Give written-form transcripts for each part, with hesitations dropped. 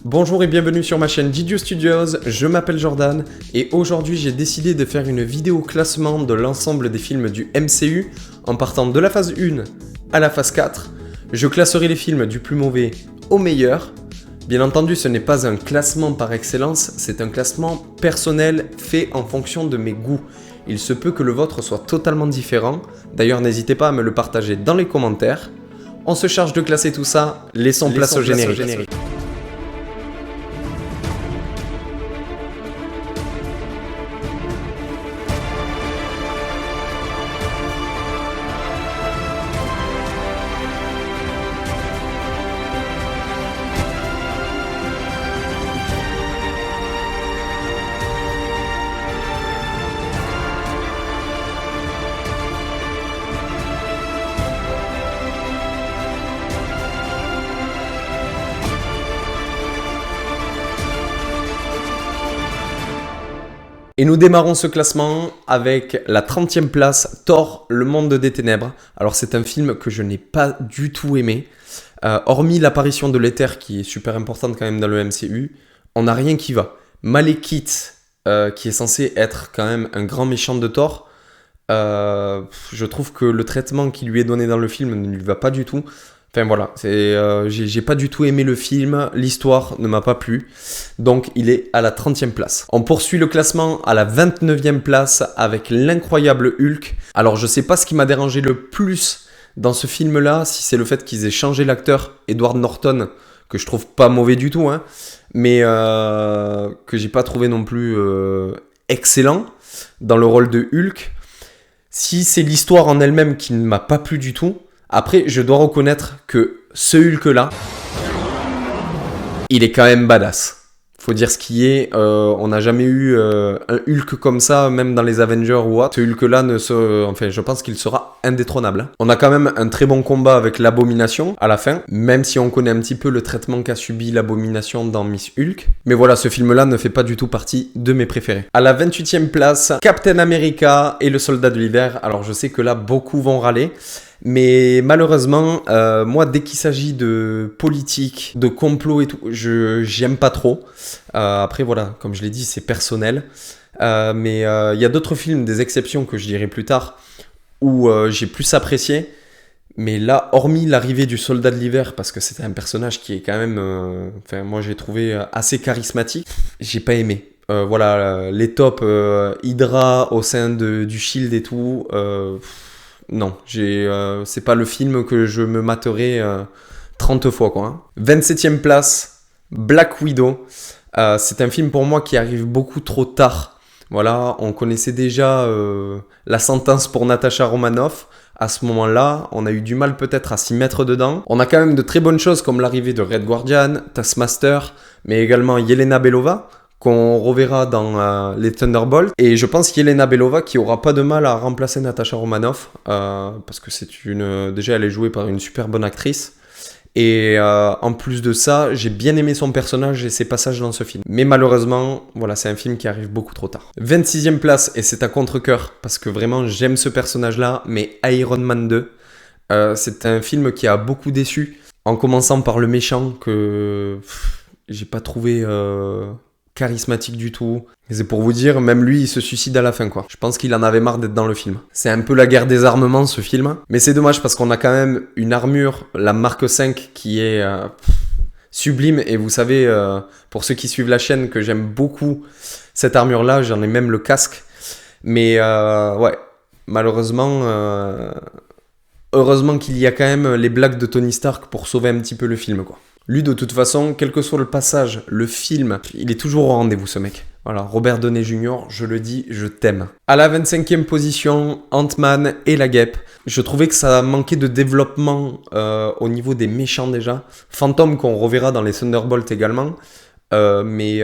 Bonjour et bienvenue sur ma chaîne Didio Studios, je m'appelle Jordan et aujourd'hui j'ai décidé de faire une vidéo classement de l'ensemble des films du MCU en partant de la phase 1 à la phase 4. Je classerai les films du plus mauvais au meilleur. Bien entendu, ce n'est pas un classement par excellence, c'est un classement personnel fait en fonction de mes goûts. Il se peut que le vôtre soit totalement différent, d'ailleurs n'hésitez pas à me le partager dans les commentaires. On se charge de classer tout ça, laissons place au générique. Et nous démarrons ce classement avec la 30e place, Thor, le monde des ténèbres. Alors c'est un film que je n'ai pas du tout aimé. Hormis l'apparition de l'éther qui est super importante quand même dans le MCU, on n'a rien qui va. Malekith, qui est censé être quand même un grand méchant de Thor, je trouve que le traitement qui lui est donné dans le film ne lui va pas du tout. Enfin voilà, j'ai pas du tout aimé le film, l'histoire ne m'a pas plu, donc il est à la 30e place. On poursuit le classement à la 29e place avec l'incroyable Hulk. Alors je sais pas ce qui m'a dérangé le plus dans ce film-là, si c'est le fait qu'ils aient changé l'acteur Edward Norton, que je trouve pas mauvais du tout, hein, mais que j'ai pas trouvé non plus excellent dans le rôle de Hulk. Si c'est l'histoire en elle-même qui ne m'a pas plu du tout. Après, je dois reconnaître que ce Hulk-là, il est quand même badass. Faut dire ce qui est, on n'a jamais eu un Hulk comme ça, même dans les Avengers ou autre. Ce Hulk-là, enfin, je pense qu'il sera indétrônable. On a quand même un très bon combat avec l'Abomination à la fin, même si on connaît un petit peu le traitement qu'a subi l'Abomination dans Miss Hulk. Mais voilà, ce film-là ne fait pas du tout partie de mes préférés. À la 28e place, Captain America et le Soldat de l'Hiver. Alors je sais que là, beaucoup vont râler. Mais malheureusement, moi, dès qu'il s'agit de politique, de complot et tout, j'aime pas trop. Après, voilà, comme je l'ai dit, c'est personnel. Mais il y a d'autres films, des exceptions que je dirai plus tard, où j'ai plus apprécié. Mais là, hormis l'arrivée du Soldat de l'Hiver, parce que c'était un personnage qui est quand même... Enfin, moi, j'ai trouvé assez charismatique. J'ai pas aimé. Voilà, les tops Hydra au sein du Shield et tout... Non, c'est pas le film que je me materai 30 fois, quoi. Hein. 27e place, Black Widow. C'est un film pour moi qui arrive beaucoup trop tard. Voilà, on connaissait déjà la sentence pour Natasha Romanoff. À ce moment-là, on a eu du mal peut-être à s'y mettre dedans. On a quand même de très bonnes choses comme l'arrivée de Red Guardian, Taskmaster, mais également Yelena Belova, qu'on reverra dans les Thunderbolts. Et je pense qu'Yelena Belova qui aura pas de mal à remplacer Natasha Romanoff, parce que déjà elle est jouée par une super bonne actrice. Et en plus de ça, j'ai bien aimé son personnage et ses passages dans ce film. Mais malheureusement, voilà, c'est un film qui arrive beaucoup trop tard. 26e place, et c'est à contre-cœur, parce que vraiment j'aime ce personnage-là, mais Iron Man 2, c'est un film qui a beaucoup déçu, en commençant par le méchant que j'ai pas trouvé... charismatique du tout. Et c'est pour vous dire, même lui, il se suicide à la fin, quoi. Je pense qu'il en avait marre d'être dans le film. C'est un peu la guerre des armements, ce film. Mais c'est dommage parce qu'on a quand même une armure, la Mark 5, qui est sublime. Et vous savez, pour ceux qui suivent la chaîne, que j'aime beaucoup cette armure-là. J'en ai même le casque. Mais ouais, malheureusement... heureusement qu'il y a quand même les blagues de Tony Stark pour sauver un petit peu le film, quoi. Lui, de toute façon, quel que soit le passage, le film, il est toujours au rendez-vous, ce mec. Voilà, Robert Downey Jr., je le dis, je t'aime. À la 25e position, Ant-Man et la Guêpe. Je trouvais que ça manquait de développement au niveau des méchants déjà. Phantom, qu'on reverra dans les Thunderbolts également. Mais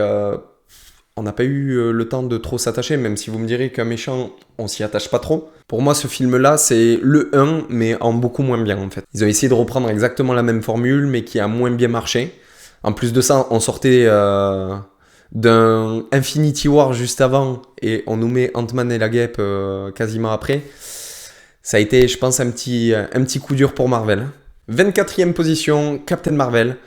on n'a pas eu le temps de trop s'attacher, même si vous me direz qu'un méchant, on s'y attache pas trop. Pour moi, ce film-là, c'est le 1, mais en beaucoup moins bien, en fait. Ils ont essayé de reprendre exactement la même formule, mais qui a moins bien marché. En plus de ça, on sortait d'un Infinity War juste avant, et on nous met Ant-Man et la Guêpe quasiment après. Ça a été, je pense, un petit coup dur pour Marvel. 24e position, Captain Marvel.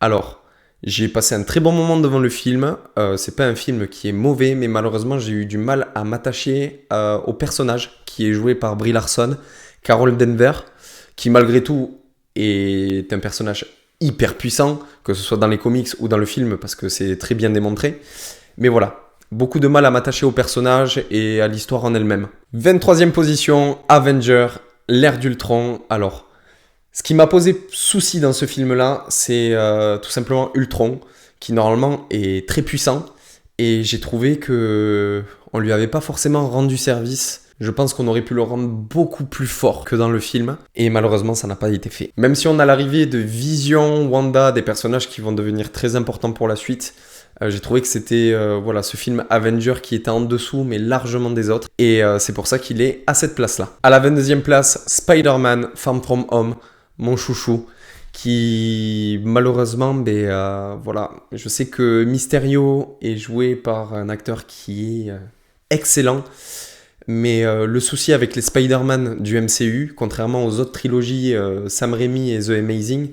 Alors, J'ai passé un très bon moment devant le film. C'est pas un film qui est mauvais, mais malheureusement, j'ai eu du mal à m'attacher au personnage qui est joué par Brie Larson, Carol Denver, qui malgré tout est un personnage hyper puissant, que ce soit dans les comics ou dans le film, parce que c'est très bien démontré. Mais voilà, beaucoup de mal à m'attacher au personnage et à l'histoire en elle-même. 23e position, Avenger, l'ère d'Ultron. Alors, ce qui m'a posé souci dans ce film-là, c'est tout simplement Ultron, qui normalement est très puissant, et j'ai trouvé que on lui avait pas forcément rendu service. Je pense qu'on aurait pu le rendre beaucoup plus fort que dans le film, et malheureusement ça n'a pas été fait. Même si on a l'arrivée de Vision, Wanda, des personnages qui vont devenir très importants pour la suite, j'ai trouvé que c'était voilà, ce film Avenger qui était en dessous, mais largement des autres, et c'est pour ça qu'il est à cette place-là. À la 22e place, Spider-Man, Far From Home, mon chouchou, qui malheureusement, voilà, je sais que Mysterio est joué par un acteur qui est excellent, mais le souci avec les Spider-Man du MCU, contrairement aux autres trilogies Sam Raimi et The Amazing,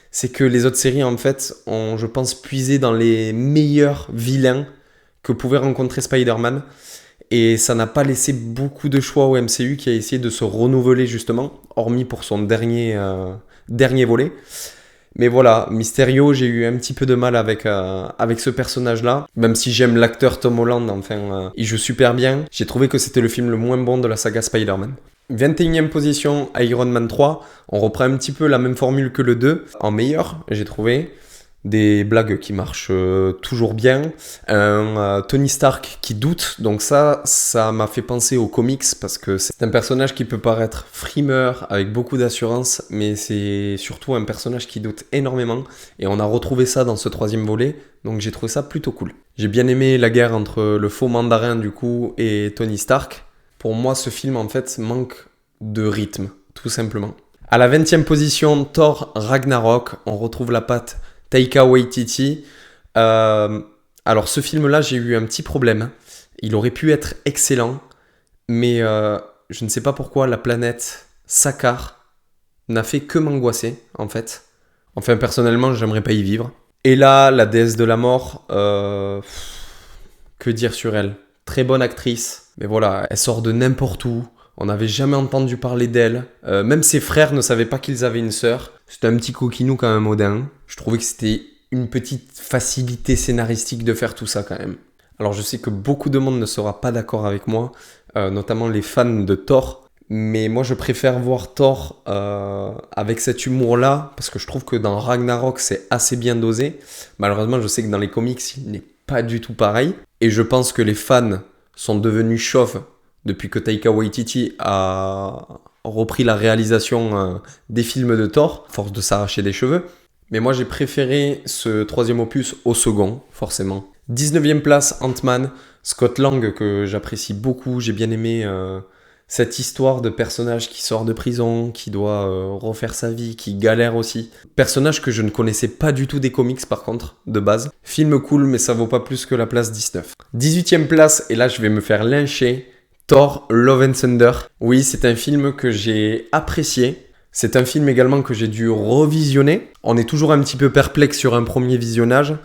c'est que les autres séries en fait ont, je pense, puisé dans les meilleurs vilains que pouvait rencontrer Spider-Man. Et ça n'a pas laissé beaucoup de choix au MCU qui a essayé de se renouveler justement, hormis pour son dernier volet. Mais voilà, Mysterio, j'ai eu un petit peu de mal avec ce personnage-là. Même si j'aime l'acteur Tom Holland, enfin, il joue super bien. J'ai trouvé que c'était le film le moins bon de la saga Spider-Man. 21e position, Iron Man 3. On reprend un petit peu la même formule que le 2, en meilleur, j'ai trouvé. Des blagues qui marchent toujours bien, un Tony Stark qui doute, donc ça m'a fait penser aux comics, parce que c'est un personnage qui peut paraître frimeur, avec beaucoup d'assurance, mais c'est surtout un personnage qui doute énormément, et on a retrouvé ça dans ce 3e volet, donc j'ai trouvé ça plutôt cool. J'ai bien aimé la guerre entre le faux mandarin du coup et Tony Stark. Pour moi, ce film en fait manque de rythme, tout simplement. À la 20e position, Thor Ragnarok, on retrouve la patte Taika Waititi. Alors ce film-là, j'ai eu un petit problème. Il aurait pu être excellent, mais je ne sais pas pourquoi la planète Sakaar n'a fait que m'angoisser, en fait. Enfin, personnellement, j'aimerais pas y vivre. Et là, la déesse de la mort, que dire sur elle? Très bonne actrice, mais voilà, elle sort de n'importe où. On n'avait jamais entendu parler d'elle. Même ses frères ne savaient pas qu'ils avaient une sœur. C'était un petit coquinou quand même, Odin. Je trouvais que c'était une petite facilité scénaristique de faire tout ça quand même. Alors je sais que beaucoup de monde ne sera pas d'accord avec moi, notamment les fans de Thor. Mais moi je préfère voir Thor avec cet humour-là, parce que je trouve que dans Ragnarok c'est assez bien dosé. Malheureusement je sais que dans les comics il n'est pas du tout pareil. Et je pense que les fans sont devenus chauves depuis que Taika Waititi a repris la réalisation des films de Thor, force de s'arracher des cheveux. Mais moi j'ai préféré ce 3e opus au second, forcément. 19e place, Ant-Man, Scott Lang, que j'apprécie beaucoup. J'ai bien aimé cette histoire de personnage qui sort de prison, qui doit refaire sa vie, qui galère aussi. Personnage que je ne connaissais pas du tout des comics par contre, de base. Film cool, mais ça vaut pas plus que la place 19. 18e place, et là je vais me faire lyncher, Thor Love and Thunder. Oui, c'est un film que j'ai apprécié. C'est un film également que j'ai dû revisionner. On est toujours un petit peu perplexe sur un premier visionnage.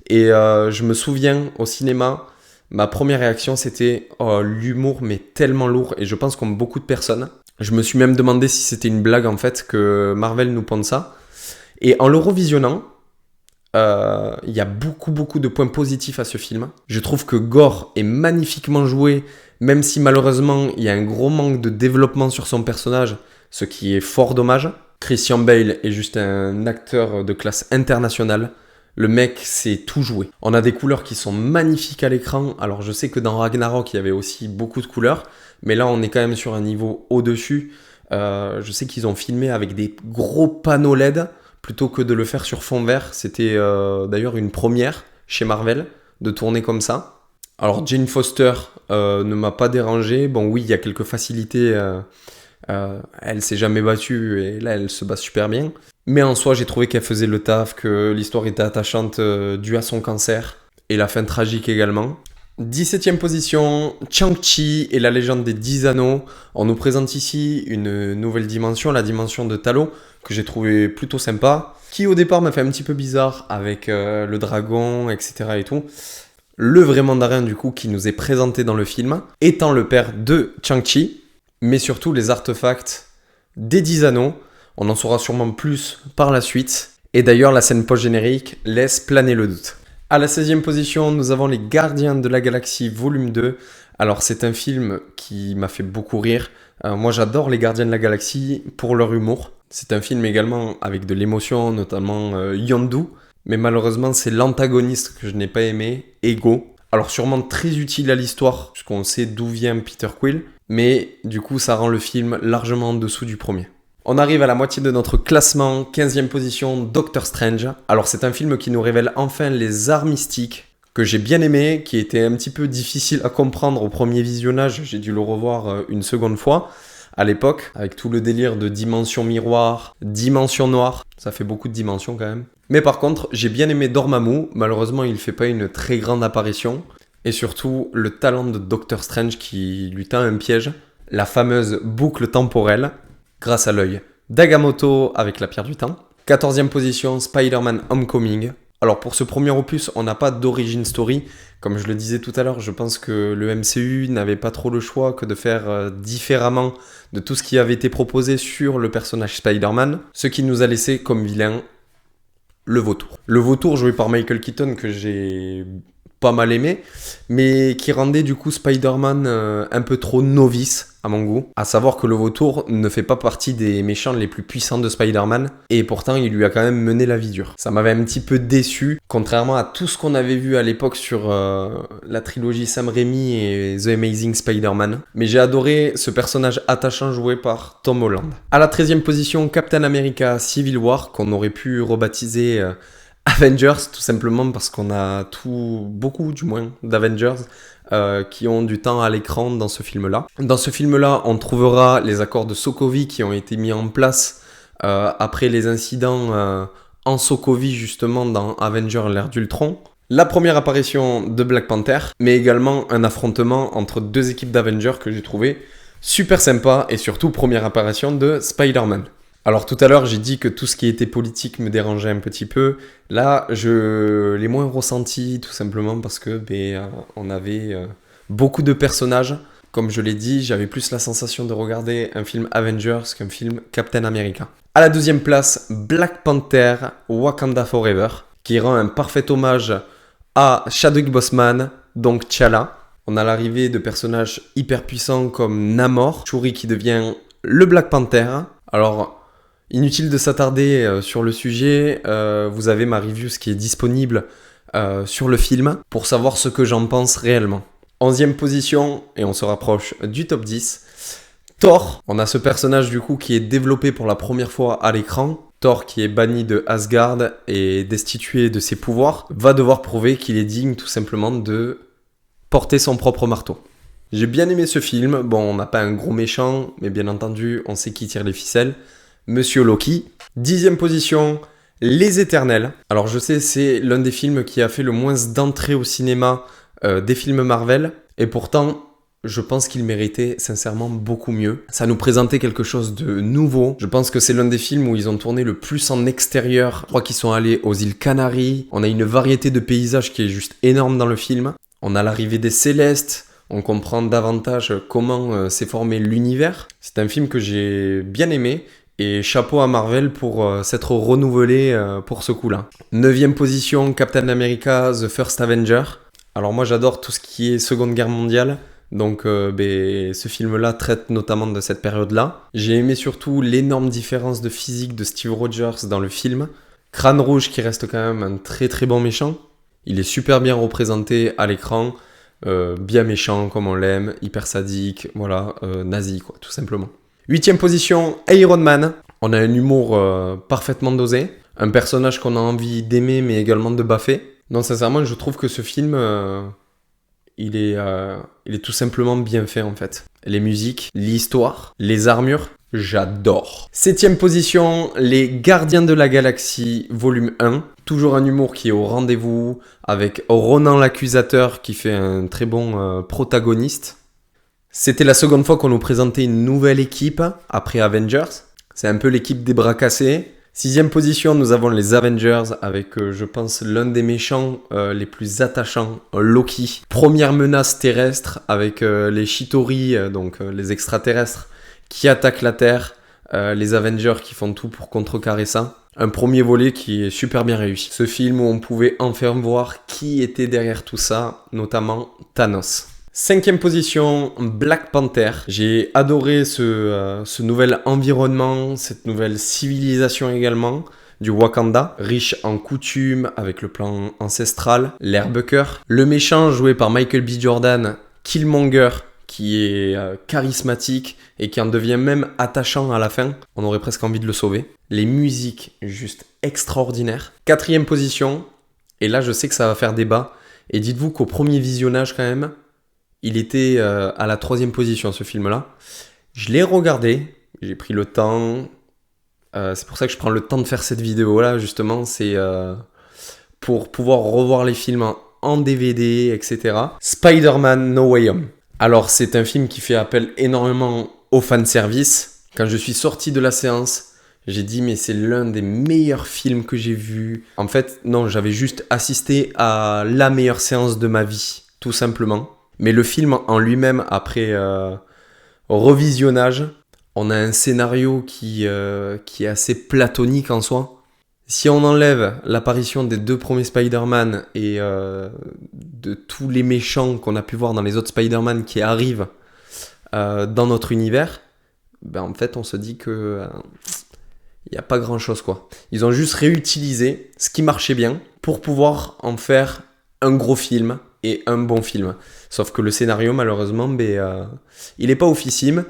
Et je me souviens au cinéma, ma première réaction c'était oh, l'humour mais tellement lourd. Et je pense comme beaucoup de personnes. Je me suis même demandé si c'était une blague en fait que Marvel nous ponde ça. Et en le revisionnant, il y a beaucoup de points positifs à ce film. Je trouve que Gore est magnifiquement joué, même si malheureusement il y a un gros manque de développement sur son personnage, ce qui est fort dommage. Christian Bale est juste un acteur de classe internationale. Le mec sait tout jouer. On a des couleurs qui sont magnifiques à l'écran. Alors je sais que dans Ragnarok il y avait aussi beaucoup de couleurs, mais là on est quand même sur un niveau au-dessus. Je sais qu'ils ont filmé avec des gros panneaux LED plutôt que de le faire sur fond vert. C'était d'ailleurs une première chez Marvel de tourner comme ça. Alors Jane Foster ne m'a pas dérangé. Bon oui, il y a quelques facilités. Elle s'est jamais battue et là elle se bat super bien. Mais en soi, j'ai trouvé qu'elle faisait le taf, que l'histoire était attachante due à son cancer et la fin tragique également. 17e position, Shang-Chi et la légende des 10 anneaux. On nous présente ici une nouvelle dimension, la dimension de Talo, que j'ai trouvé plutôt sympa, qui au départ m'a fait un petit peu bizarre avec le dragon, etc. et tout. Le vrai mandarin du coup qui nous est présenté dans le film, étant le père de Shang-Chi, mais surtout les artefacts des 10 anneaux. On en saura sûrement plus par la suite. Et d'ailleurs, la scène post-générique laisse planer le doute. À la 16e position, nous avons Les Gardiens de la Galaxie volume 2. Alors c'est un film qui m'a fait beaucoup rire. Moi j'adore Les Gardiens de la Galaxie pour leur humour. C'est un film également avec de l'émotion, notamment Yondu. Mais malheureusement c'est l'antagoniste que je n'ai pas aimé, Ego. Alors sûrement très utile à l'histoire, puisqu'on sait d'où vient Peter Quill. Mais du coup ça rend le film largement en dessous du premier. On arrive à la moitié de notre classement, 15e position, Doctor Strange. Alors c'est un film qui nous révèle enfin les arts mystiques, que j'ai bien aimé, qui était un petit peu difficile à comprendre au premier visionnage. J'ai dû le revoir une seconde fois à l'époque, avec tout le délire de dimension miroir, dimension noire. Ça fait beaucoup de dimensions quand même. Mais par contre, j'ai bien aimé Dormammu. Malheureusement, il ne fait pas une très grande apparition. Et surtout, le talent de Doctor Strange qui lui tend un piège. La fameuse boucle temporelle. Grâce à l'œil d'Agamotto avec la pierre du temps. 14e position, Spider-Man Homecoming. Alors pour ce premier opus, on n'a pas d'origin story. Comme je le disais tout à l'heure, je pense que le MCU n'avait pas trop le choix que de faire différemment de tout ce qui avait été proposé sur le personnage Spider-Man. Ce qui nous a laissé comme vilain le vautour. Le vautour joué par Michael Keaton que j'ai pas mal aimé, mais qui rendait du coup Spider-Man un peu trop novice à mon goût. À savoir que le vautour ne fait pas partie des méchants les plus puissants de Spider-Man, et pourtant il lui a quand même mené la vie dure. Ça m'avait un petit peu déçu, contrairement à tout ce qu'on avait vu à l'époque sur la trilogie Sam Raimi et The Amazing Spider-Man. Mais j'ai adoré ce personnage attachant joué par Tom Holland. À la 13e position, Captain America Civil War, qu'on aurait pu rebaptiser Avengers, tout simplement parce qu'on a beaucoup du moins d'Avengers qui ont du temps à l'écran dans ce film-là. Dans ce film-là, on trouvera les accords de Sokovie qui ont été mis en place après les incidents en Sokovie, justement, dans Avengers l'ère d'Ultron. La première apparition de Black Panther, mais également un affrontement entre deux équipes d'Avengers que j'ai trouvé super sympa, et surtout première apparition de Spider-Man. Alors tout à l'heure, j'ai dit que tout ce qui était politique me dérangeait un petit peu. Là, je l'ai moins ressenti, tout simplement parce que on avait beaucoup de personnages. Comme je l'ai dit, j'avais plus la sensation de regarder un film Avengers qu'un film Captain America. À la 12e place, Black Panther Wakanda Forever, qui rend un parfait hommage à Chadwick Boseman, donc T'Challa. On a l'arrivée de personnages hyper puissants comme Namor, Shuri qui devient le Black Panther. Alors, inutile de s'attarder sur le sujet, vous avez ma review qui est disponible sur le film pour savoir ce que j'en pense réellement. 11e position, et on se rapproche du top 10, Thor. On a ce personnage du coup qui est développé pour la première fois à l'écran. Thor, qui est banni de Asgard et destitué de ses pouvoirs, va devoir prouver qu'il est digne tout simplement de porter son propre marteau. J'ai bien aimé ce film. Bon, on n'a pas un gros méchant, mais bien entendu, on sait qui tire les ficelles. Monsieur Loki. 10e position, Les Éternels. Alors je sais, c'est l'un des films qui a fait le moins d'entrées au cinéma des films Marvel. Et pourtant, je pense qu'il méritait sincèrement beaucoup mieux. Ça nous présentait quelque chose de nouveau. Je pense que c'est l'un des films où ils ont tourné le plus en extérieur. Je crois qu'ils sont allés aux îles Canaries. On a une variété de paysages qui est juste énorme dans le film. On a l'arrivée des Célestes. On comprend davantage comment s'est formé l'univers. C'est un film que j'ai bien aimé. Et chapeau à Marvel pour s'être renouvelé pour ce coup-là. 9e position, Captain America The First Avenger. Alors moi j'adore tout ce qui est Seconde Guerre mondiale. Donc ce film-là traite notamment de cette période-là. J'ai aimé surtout l'énorme différence de physique de Steve Rogers dans le film. Crâne Rouge qui reste quand même un très très bon méchant. Il est super bien représenté à l'écran. Bien méchant comme on l'aime, hyper sadique, voilà, nazi quoi, tout simplement. 8e position, Iron Man. On a un humour parfaitement dosé. Un personnage qu'on a envie d'aimer mais également de baffer. Non, sincèrement, je trouve que ce film, il est tout simplement bien fait en fait. Les musiques, l'histoire, les armures, j'adore. 7e position, Les Gardiens de la Galaxie, volume 1. Toujours un humour qui est au rendez-vous, avec Ronan l'accusateur qui fait un très bon protagoniste. C'était la seconde fois qu'on nous présentait une nouvelle équipe après Avengers. C'est un peu l'équipe des bras cassés. 6e position, nous avons les Avengers avec, je pense, l'un des méchants les plus attachants, Loki. Première menace terrestre avec les Chitauri, donc les extraterrestres, qui attaquent la Terre. Les Avengers qui font tout pour contrecarrer ça. Un premier volet qui est super bien réussi. Ce film où on pouvait enfin voir qui était derrière tout ça, notamment Thanos. 5e position, Black Panther. J'ai adoré ce nouvel environnement, cette nouvelle civilisation également, du Wakanda, riche en coutumes, avec le plan ancestral, l'herbe cœur. Le méchant joué par Michael B. Jordan, Killmonger, qui est charismatique et qui en devient même attachant à la fin. On aurait presque envie de le sauver. Les musiques, juste extraordinaires. 4e position, et là je sais que ça va faire débat, et dites-vous qu'au premier visionnage quand même, il était à la 3e position, ce film-là. Je l'ai regardé, j'ai pris le temps. C'est pour ça que je prends le temps de faire cette vidéo-là, justement. C'est pour pouvoir revoir les films en DVD, etc. Spider-Man No Way Home. Alors, c'est un film qui fait appel énormément au fanservice. Quand je suis sorti de la séance, j'ai dit, mais c'est l'un des meilleurs films que j'ai vus. En fait, non, j'avais juste assisté à la meilleure séance de ma vie, tout simplement. Mais le film en lui-même, après revisionnage, on a un scénario qui est assez platonique en soi. Si on enlève l'apparition des 2 premiers Spider-Man et de tous les méchants qu'on a pu voir dans les autres Spider-Man qui arrivent dans notre univers, ben en fait on se dit que il n'y a pas grand-chose quoi. Ils ont juste réutilisé ce qui marchait bien pour pouvoir en faire un gros film et un bon film. Sauf que le scénario, malheureusement, il n'est pas oufissime.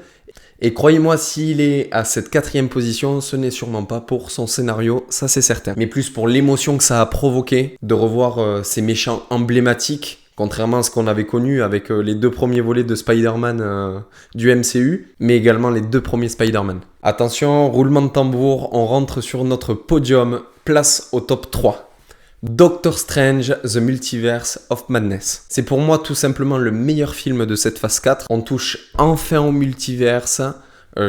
Et croyez-moi, s'il est à cette 4e position, ce n'est sûrement pas pour son scénario, ça c'est certain. Mais plus pour l'émotion que ça a provoqué de revoir ces méchants emblématiques, contrairement à ce qu'on avait connu avec les 2 premiers volets de Spider-Man du MCU, mais également les 2 premiers Spider-Man. Attention, roulement de tambour, on rentre sur notre podium, place au top 3. Doctor Strange, The Multiverse of Madness. C'est pour moi tout simplement le meilleur film de cette phase 4. On touche enfin au multiverse,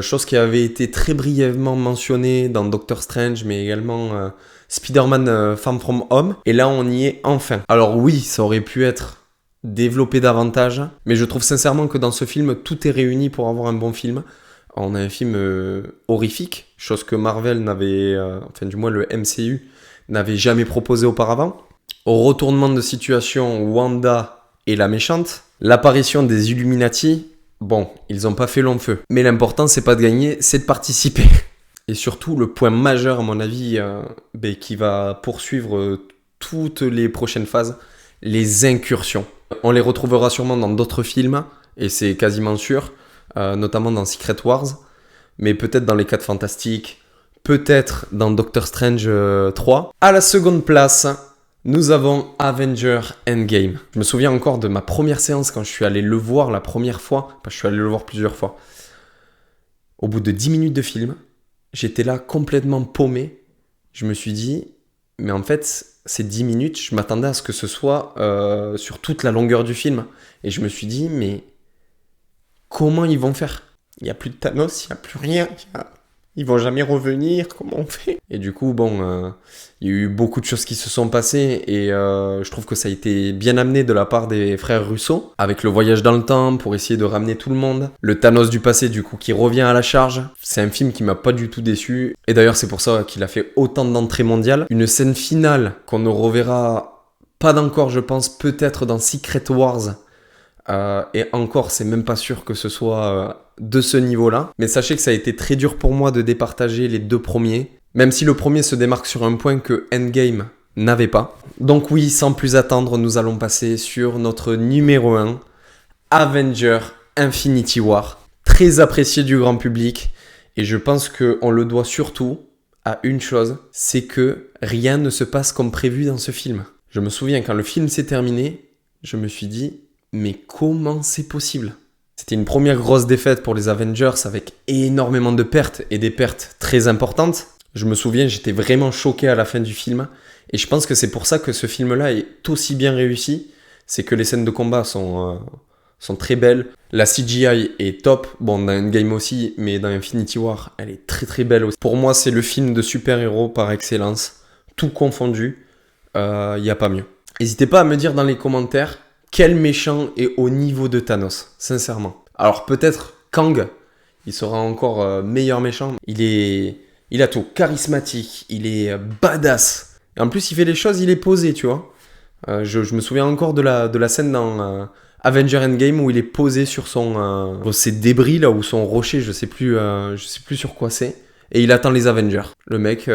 chose qui avait été très brièvement mentionnée dans Doctor Strange, mais également Spider-Man Far From Home. Et là, on y est enfin. Alors oui, ça aurait pu être développé davantage, mais je trouve sincèrement que dans ce film, tout est réuni pour avoir un bon film. On a un film horrifique, chose que Marvel n'avait, enfin du moins le MCU, n'avait jamais proposé auparavant. Au retournement de situation, Wanda est la méchante. L'apparition des Illuminati, bon, ils n'ont pas fait long feu. Mais l'important, c'est pas de gagner, c'est de participer. Et surtout, le point majeur, à mon avis, qui va poursuivre toutes les prochaines phases, les incursions. On les retrouvera sûrement dans d'autres films, et c'est quasiment sûr, notamment dans Secret Wars, mais peut-être dans les 4 Fantastiques, peut-être dans Doctor Strange 3. À la seconde place, nous avons Avengers Endgame. Je me souviens encore de ma première séance quand je suis allé le voir la première fois. Enfin, je suis allé le voir plusieurs fois. Au bout de 10 minutes de film, j'étais là complètement paumé. Je me suis dit, mais en fait, ces 10 minutes, je m'attendais à ce que ce soit sur toute la longueur du film. Et je me suis dit, mais comment ils vont faire ? Il n'y a plus de Thanos, il n'y a plus rien. Ils vont jamais revenir, comment on fait ? Et du coup, bon, il y a eu beaucoup de choses qui se sont passées et je trouve que ça a été bien amené de la part des frères Russo, avec le voyage dans le temps pour essayer de ramener tout le monde. Le Thanos du passé, du coup, qui revient à la charge. C'est un film qui m'a pas du tout déçu. Et d'ailleurs, c'est pour ça qu'il a fait autant d'entrées mondiales. Une scène finale qu'on ne reverra pas d'encore, je pense, peut-être dans Secret Wars. Et encore, c'est même pas sûr que ce soit de ce niveau-là. Mais sachez que ça a été très dur pour moi de départager les 2 premiers. Même si le premier se démarque sur un point que Endgame n'avait pas. Donc oui, sans plus attendre, nous allons passer sur notre numéro 1, Avengers Infinity War. Très apprécié du grand public. Et je pense qu'on le doit surtout à une chose, c'est que rien ne se passe comme prévu dans ce film. Je me souviens quand le film s'est terminé, je me suis dit... mais comment c'est possible ? C'était une première grosse défaite pour les Avengers avec énormément de pertes et des pertes très importantes. Je me souviens, j'étais vraiment choqué à la fin du film. Et je pense que c'est pour ça que ce film-là est aussi bien réussi. C'est que les scènes de combat sont très belles. La CGI est top. Bon, dans Endgame aussi, mais dans Infinity War, elle est très très belle aussi. Pour moi, c'est le film de super-héros par excellence. Tout confondu, il n'y a pas mieux. N'hésitez pas à me dire dans les commentaires quel méchant est au niveau de Thanos, sincèrement. Alors peut-être Kang, il sera encore meilleur méchant. Il a tout, charismatique, il est badass. Et en plus, il fait les choses, il est posé, tu vois. Je me souviens encore de la scène dans Avenger Endgame où il est posé sur ses débris là, ou son rocher, je sais plus sur quoi c'est. Et il attend les Avengers. Le mec,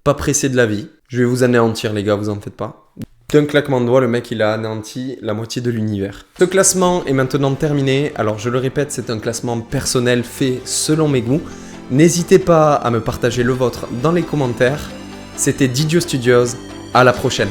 pas pressé de la vie. Je vais vous anéantir les gars, vous en faites pas. D'un claquement de doigts, le mec il a anéanti la moitié de l'univers. Ce classement est maintenant terminé. Alors je le répète, c'est un classement personnel fait selon mes goûts. N'hésitez pas à me partager le vôtre dans les commentaires. C'était Didio Studios, à la prochaine.